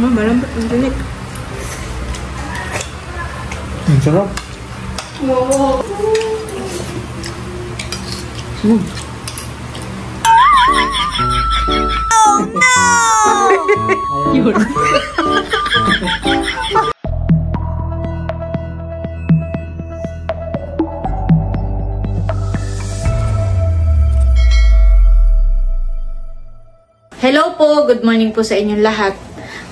Malambot ang tinik. Ang sarap. Oo. Oh no! Yun. Hello po, good morning po sa inyong lahat.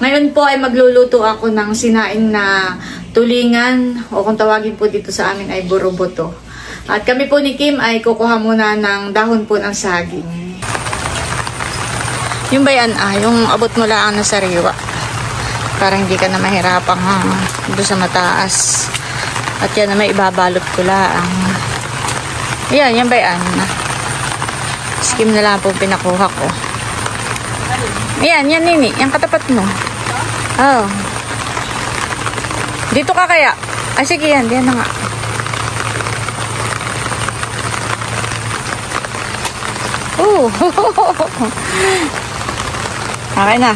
Ngayon po ay magluluto ako ng sinaing na tulingan o kung tawagin po dito sa amin ay boroboto. At kami po ni Kim ay kukuha muna ng dahon po ng saging. Yung bayan yung abot mo lang na sariwa. Para hindi ka na mahirapang doon sa mataas. At yan na may ibabalot ko lang. Yan, yung bayan. Skim na lang po pinakuha ko. Ayan, yan nini. Yan katapat mo. Oh. Dito ka kaya? Ay, sige yan. Diyan na nga. Oh. Okay na.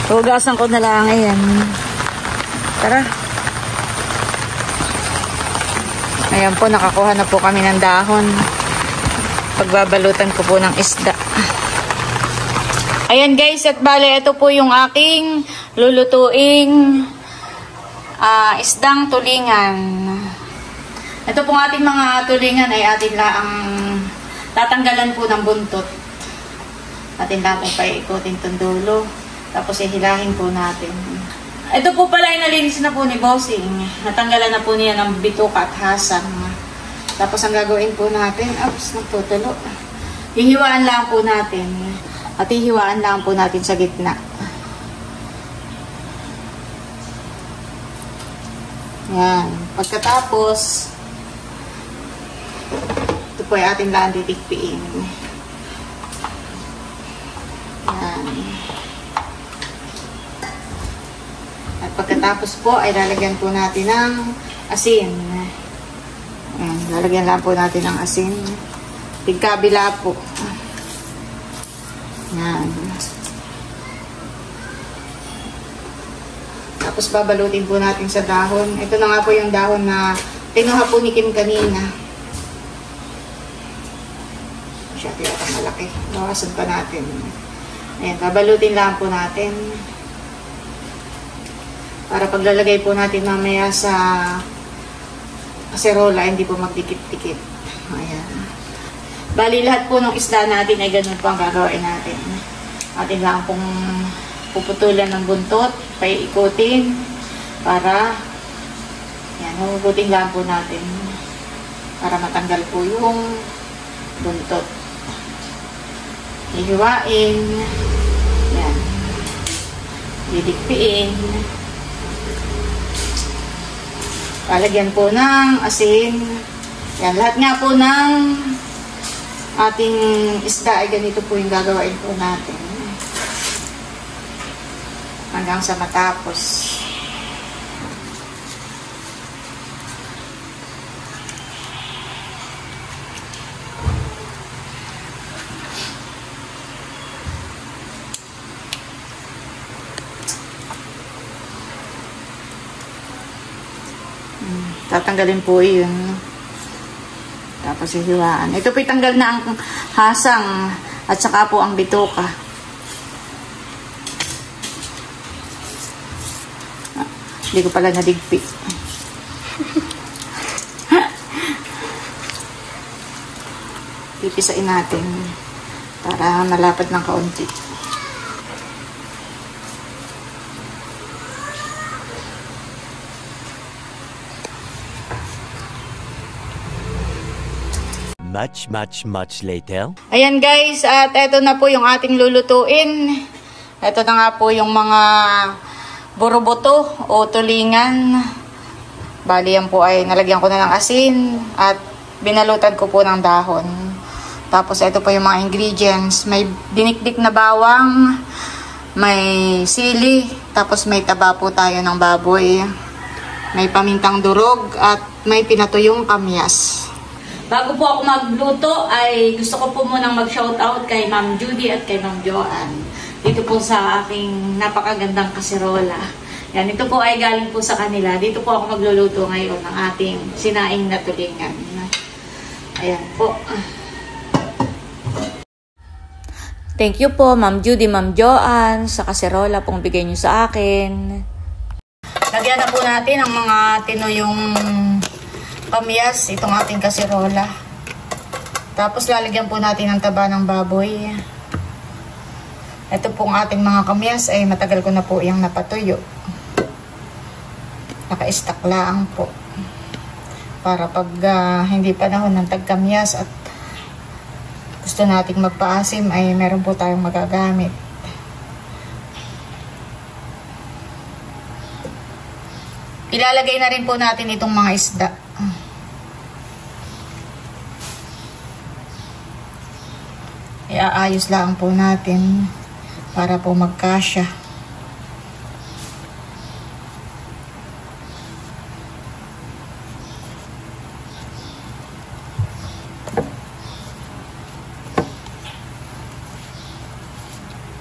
Hugasan ko na lang. Ayan. Tara. Ayan po, nakakuha na po kami ng dahon. Pagbabalutan ko po ng isda. Ayan guys, at bale, ito po yung aking lulutuing isdang tulingan. Ito pong ating mga tulingan ay atin lang tatanggalan po ng buntot. Atin lang pong paikutin itong dulo. Tapos ihilahin po natin. Ito po pala ay nalinis na po ni Bossing. Natanggalan na po niya ng bituka at hasang. Tapos ang gagawin po natin, nagtutulo. Hihiwaan lang po natin. At hihiwaan lang po natin sa gitna. Yan. Pagkatapos, ito po ay ating lang titikpiin. Yan. At pagkatapos po, ay lalagyan po natin ng asin. Yan. Lalagyan lang po natin ng asin. Tigkabila po. Yan. Tapos babalutin po natin sa dahon. Ito na nga po yung dahon na tinuha po ni Kim kanina. Siya tiyata malaki. Bawasan pa natin. Ayan, babalutin lang po natin. Para paglalagay po natin mamaya sa kaserola, hindi po magdikit-dikit. Ayan. Bali, lahat po ng isda natin ay ganun po ang gagawin natin. Atin lang pong puputulan ng buntot, paiikutin, para, yan, hugutin lang po natin. Para matanggal po yung buntot. Hihiwain, yan, didikpiin. Palagyan po ng asin. Yan, lahat nga po ng ating isda ay ganito po yung gagawain po natin hanggang sa matapos. Tatanggalin po yun. Tapos hihiwaan. Ito po itanggal na ang hasang at saka po ang bituka. Hindi ko pala nadigpi. Pipisain natin para malapad ng kaunti. Much later. Ayan guys, at eto na po yung ating lulutuin. Eto na nga po yung mga boroboto o tulingan. Bali yan po ay nalagyan ko na ng asin at binalutan ko po ng dahon. Tapos ito po yung mga ingredients. May dinikdik na bawang, may sili, tapos may taba po tayo ng baboy. May pamintang durog at may pinatuyong kamyas. Bago po ako magluto, ay gusto ko po munang mag-shoutout kay Ma'am Judy at kay Ma'am Joanne. dito po sa aking napakagandang kaserola. Yan, ito po ay galing po sa kanila. Dito po ako magluluto ngayon ng ating sinaing na tulingan. Ayan po. Thank you po, Ma'am Judy, Ma'am Joanne, sa kaserola pong bigay nyo sa akin. Lagyan na po natin ang mga tinuyong kamyas, itong ating kaserola. Tapos lalagyan po natin ang taba ng baboy. Ito pong ating mga kamyas ay matagal ko na po yung napatuyo. Naka-stack lang po. Para pag hindi panahon ng tagkamyas at gusto nating magpaasim ay meron po tayong magagamit. Ilalagay na rin po natin itong mga isda. Iaayos lang po natin para po magkasya.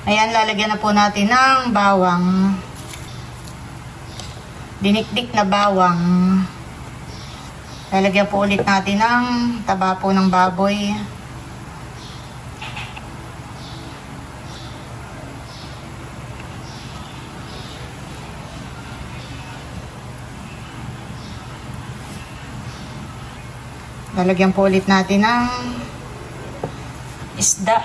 Ayan, lalagyan na po natin ng bawang. Dinikdik na bawang. Lalagyan po ulit natin ng taba po ng baboy. Lalagyan po ulit natin ng isda.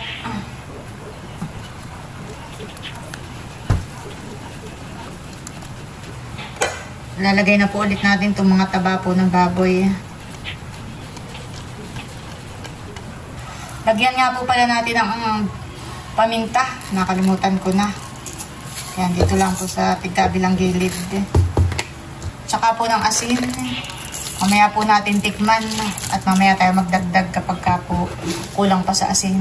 Lalagay na po ulit natin itong mga taba po ng baboy. Lagyan nga po pala natin ang paminta. Nakalimutan ko na. Yan, dito lang po sa tigkabilang gilid. Tsaka po ng asin. Mamaya po natin tikman at mamaya tayo magdagdag kapag po kulang pa sa asin.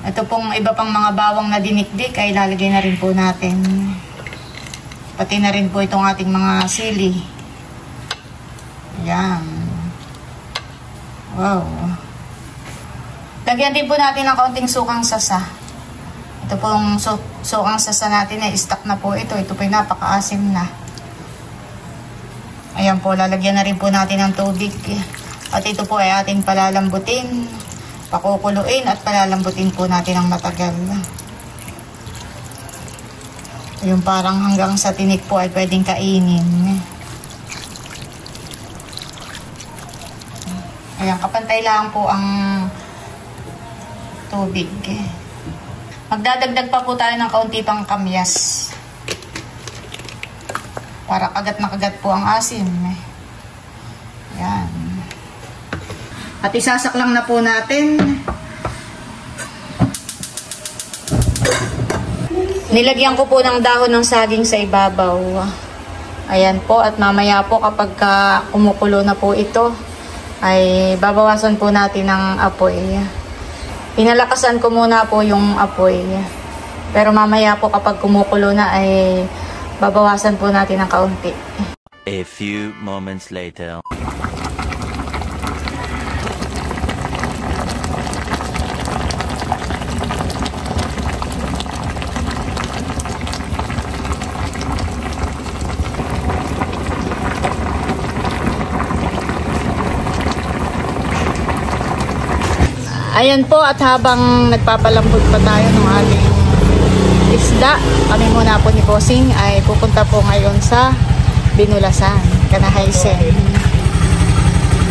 Ito pong iba pang mga bawang na dinikdik ay lalagay na rin po natin. Pati na rin po itong ating mga sili. Ayan. Wow. Lagyan din po natin ng kaunting sukang sasa. Ito pong sukang sasa natin ay stock na po ito. Ito po ay napakaasim na. Ayan po, lalagyan na rin po natin ng tubig. At ito po ay ating palalambutin. Pakukuluin at palalambutin po natin ng matagal. Yung parang hanggang sa tinik po ay pwedeng kainin. Ayan, kapantay lang po ang tubig. Magdadagdag pa po tayo ng kaunti pang kamyas. Para kagat na kagat po ang asin. Ayan. At isasaklang na po natin. Nilagyan ko po ng dahon ng saging sa ibabaw. Ayan po. At mamaya po kapag kumukulo na po ito, ay babawasan po natin ng apoy. Pinalakasan ko muna po yung apoy. Pero mamaya po kapag kumukulo na ay babawasan po natin ng kaunti. A few moments later. Ayan po, at habang nagpapalambot pa tayo ng ating isda, kami muna po ni Bossing ay pupunta po ngayon sa Binulasan, Kanahaysen.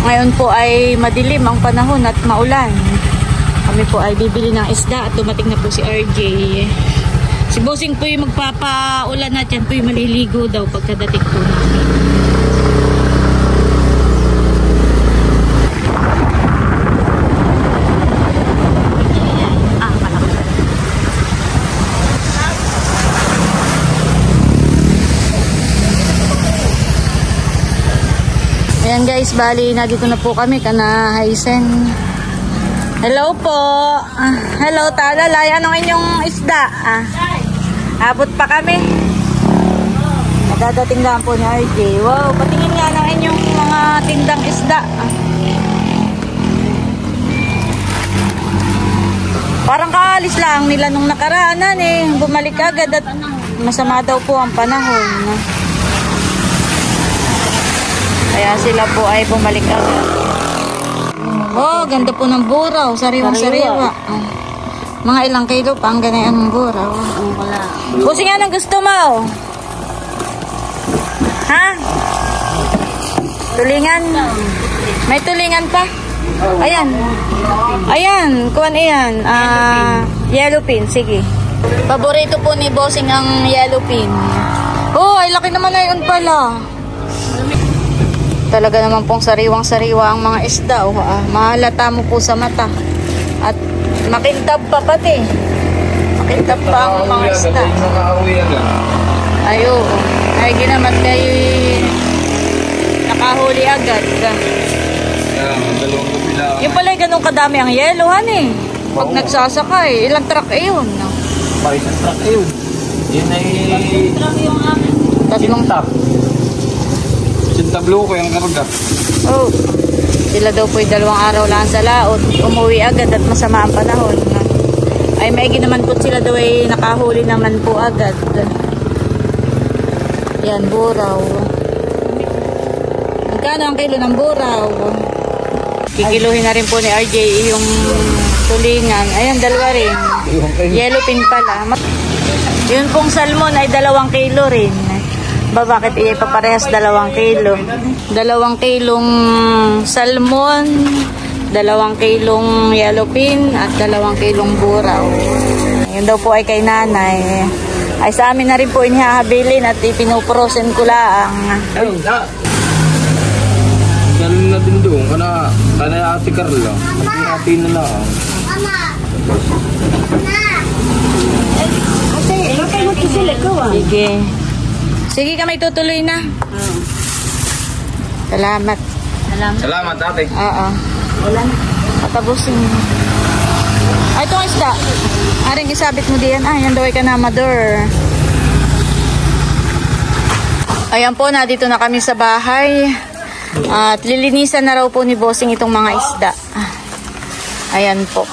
Ngayon po ay madilim ang panahon at maulan. Kami po ay bibili ng isda at dumating na po si RJ. Si Bossing po yung magpapaulan at yan po yung maliligo daw pagkadating po namin. Ayan guys, bali na dito na po kami, Kanahaysen. Hello po. Hello Talalay, anong inyong isda? Abot pa kami. Dadating lang po ni RJ. Wow, patingin nga ng inyong mga tindang isda. Parang kaalis lang nila nung nakaraanan eh. Bumalik agad at masama daw po ang panahon. Kaya sila po ay bumalik agad. Oh, ganda po ng buraw. Sariwang-sariwa. Mga ilang kilo pa ang ganyan ng buraw. Busing anong gusto mo? Ha? Tulingan? May tulingan pa? Ayan. Ayan, kuwan iyan. Yellow pin, sige. Paborito po ni Bossing ang yellow pin. Oh, ay laki naman na yun pala. Talaga naman pong sariwang-sariwa ang mga isda. Oh, mahalata mo po sa mata. At makintab pa pati. Makintab pa ang mga isda. Ayo, ay ginamat kayo nakahuli agad. Yung pala ganun kadami ang yelohan eh. Pag nagsasakay, ilang truck eh yun. Isang truck yun. Yun ay... Tatlong tap. Sintablo ko yung karga. Oh, sila daw po 2 araw lang sa laot. Umuwi agad at masama ang panahon. Ay maigi naman po sila daw ay nakahuli naman po agad. Yan, buraw. Magkano ang kilo ng buraw? Kikiluhin na rin po ni RJ yung tulingan. Ayan, 2 rin. Yellow pin pala. Yun pong salmon ay 2 kilo rin. Bakit ipaparehas 2 kilo? 2 kilong salmon, 2 kilong yellow pin, at 2 kilong buraw. Yun daw po ay kay nanay. Ay sa amin na rin po inihahabilin at ipinoprosen ko lang. Ay, galing na din doon. Kana Ate Carla. Hati-hati na lang. Sige. Sige ka, may tutuloy na. Salamat. Salamat, ate. Oo. Patabusin. Ay, itong isda. Aring isabit mo diyan. Ah, yan daw ay kanamador. Ayan po, dito na kami sa bahay. At lilinisan na raw po ni Bossing itong mga isda. Ayan po.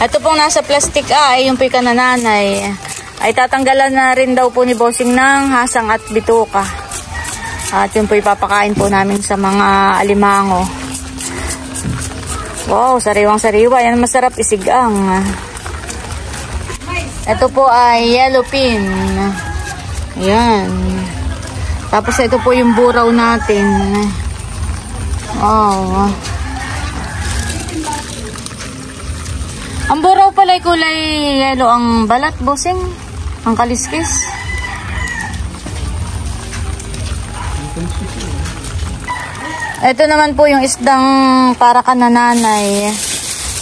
Ito pong nasa plastic ay yung pika na nanay. Ay tatanggalan na rin daw po ni Bossing ng hasang at bituka. At yun po ipapakain po namin sa mga alimango. Wow, sariwang-sariwa. Yan masarap isigang. Ito po ay yellow pin. Ayan. Tapos ito po yung buraw natin. Oh. Ang buraw pala ay kulay yellow ang balat, Bossing. Ang kaliskis. Ito naman po yung isdang para kanananay.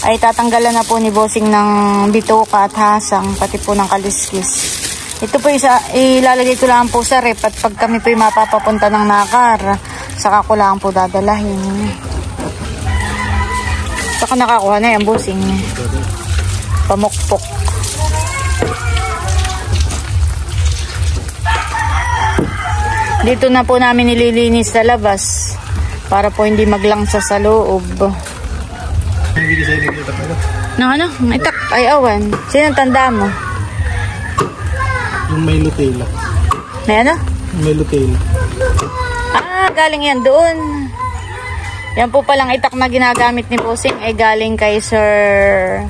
Ay tatanggalan na po ni Bossing ng bituka at hasang, pati po ng kaliskis. Ito po ilalagay ko lang po sa rep at pag kami po mapapapunta ng Nakar, saka ko lang po dadalahin. Saka nakakuha na yung Bossing. Pamukpok. Dito na po namin nililinis sa labas para po hindi maglangsa sa loob. Nang ano? Itak ay awan. Sino tanda mo? Yung may Lutela. May ano? May Lutela. Ah, galing yan doon. Yan po palang itak na ginagamit ni Bossing ay galing kay Sir...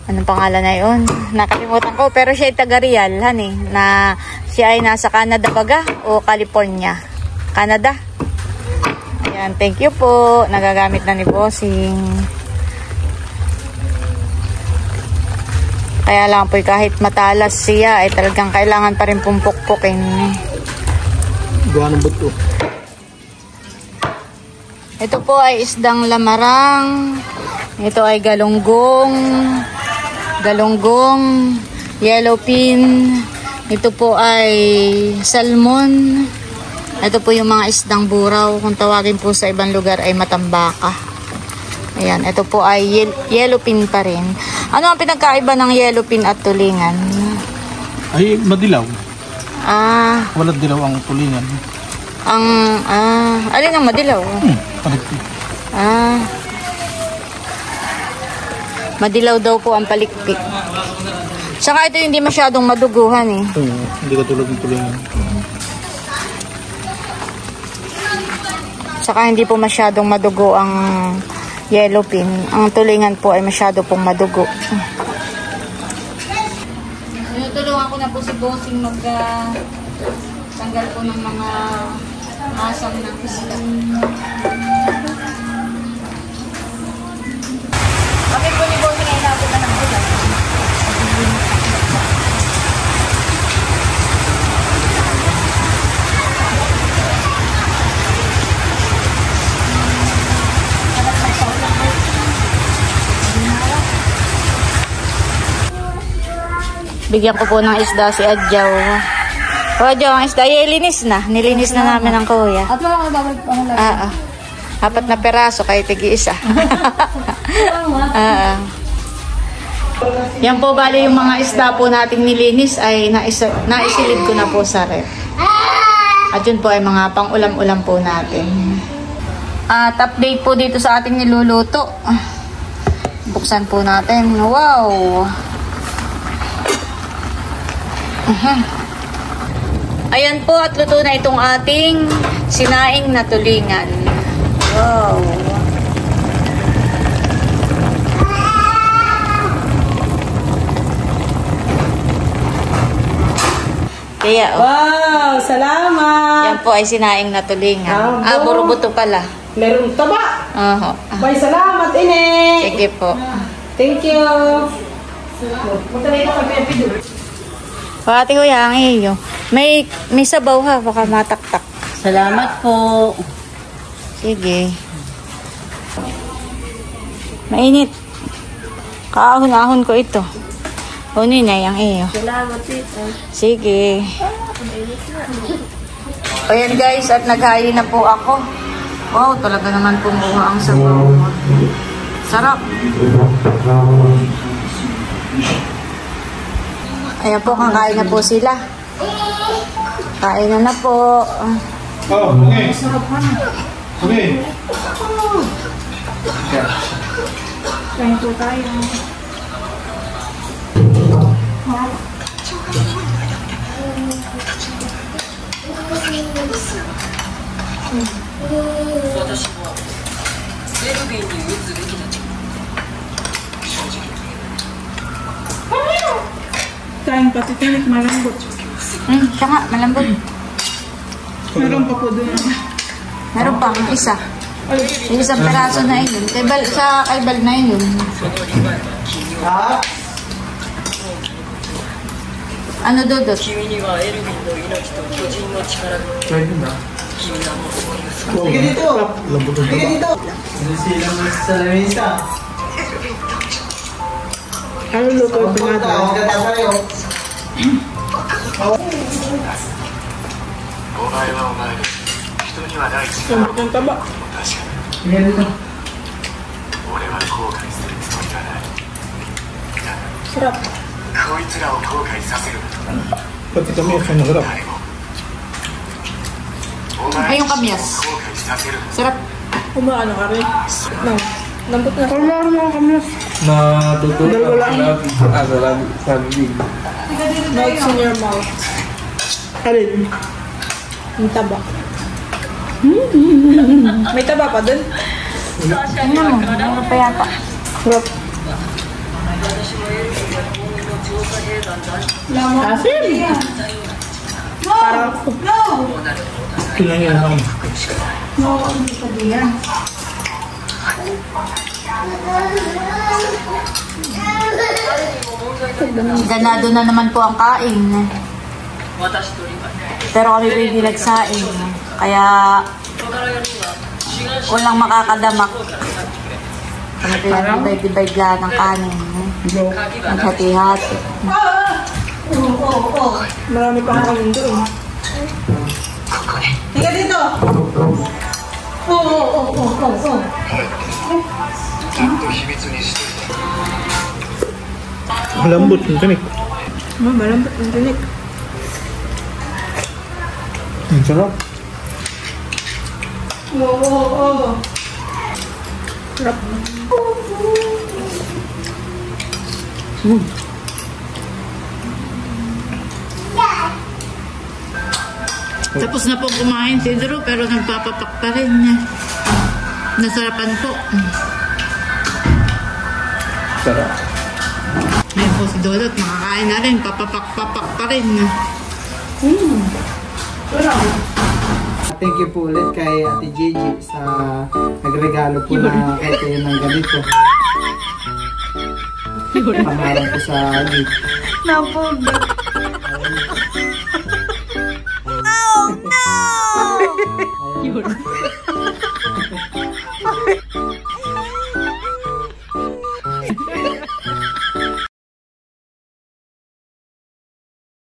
Anong pangalan na yun? Nakalimutan ko. Pero siya ay taga-Real, honey. Na siya ay nasa Canada baga o California? Canada. Ayan, thank you po. Nagagamit na ni Bossing. Kaya lang po kahit matalas siya ay talagang kailangan pa rin pumpukpukin. Gawa ng buto. Ito po ay isdang lamarang. Ito ay galunggong. Galunggong. Yellow pin. Ito po ay salmon. Ito po yung mga isdang buraw. Kung tawagin po sa ibang lugar ay matambaka. Ayan, ito po ay yellow pin pa rin. Ano ang pinagkaiba ng yellow pin at tulingan? Ay, madilaw. Ah, Walang dilaw ang tulingan. Alin ang madilaw? Paligpit. Madilaw daw po ang palikpik. Saka ito hindi masyadong maduguhan eh. Hindi ka tulad ng tulingan. Saka hindi po masyadong madugo ang yellow pin. Ang tulingan po ay masyado pong madugo. Tinutulungan ko na po si Bossing tanggal po ng mga asam ng isda. Bakit po ni Bossing ay napunta ng ulan? Bigyan ko po ng isda si Adjaw. O Adjaw, ang isda ay linis na. Nilinis na namin ang kuya. At wala ka babalik pa lang. 4 na peraso kahit tigi-isa. Yan po bali yung mga isda po nating nilinis ay naisilid ko na po sa ref. At yun po ay mga pang-ulam-ulam po natin. At update po dito sa ating niluluto. Buksan po natin. Wow! Ayan po at luto na itong ating sinaing na tulingan. Wow! Kaya Wow! Salamat! yan po ay sinaing na tulingan. Burubuto pala. Meron taba! Oho. Bye, salamat, Ine! Sige po. Thank you! Magtanay ka kami ang pido. Pati ko yung iyo. May sabaw ha, baka mataktak. Salamat po. Sige. Mainit. Kaahon-ahon ko ito. Kunin na yung iyo. Salamat, tita. Sige. Ayan guys, at naghain na po ako. Wow, talaga naman pumuha ang sabaw. Sarap. Ayan po, kakain na po sila. Kain na po. Oh, okay. Okay. Kain po tayo. Kain pati tinik malambot. Siya nga, malambot. Meron pa po doon. Meron pa, ang isa. Yung isang peraso na yun. Sa kaibal na yun. Ano, Dodot? Pwede na. Sige dito. Lambot ang Sige dito. Silang sa lamesa. Ano luto ito natin? Lambot ng taba. Meron ito. Sarap. Pati kami ang naharap. Ay, yung kamyas. Sarap. Kumaano ka rin? No. Lambot na. Kumaano mo ang kamlas. Natutunan Dalawa lang. sa bibig. Melts in your mouth. Alin? Yung taba. May taba pa dun? Tingnan mo, ano pa yata? Sarap. Asin! Parang Kailangan lang. Ganado na naman po ang kain. Pero kami po hindi nagsaing. Kaya walang makakadamak. Kami po yung divide-divide lang ng kanin. Naghati-hati. marami pa kakain doon. Tika dito! Oo. Malambot yung tinik. Malambot ang tinik. Ang sarap. Oo. Sarap. Tapos na po kumain si Drew pero nagpapapak pa rin. Nasarapan po. Sarap. Ayan po si Dodot, makakain na rin. Papapak-papak pa rin. Thank you po ulit kay Ate Gigi sa nagregalo po na kahit kayo ng ganito. Pangarap ko sa gift. Napugod.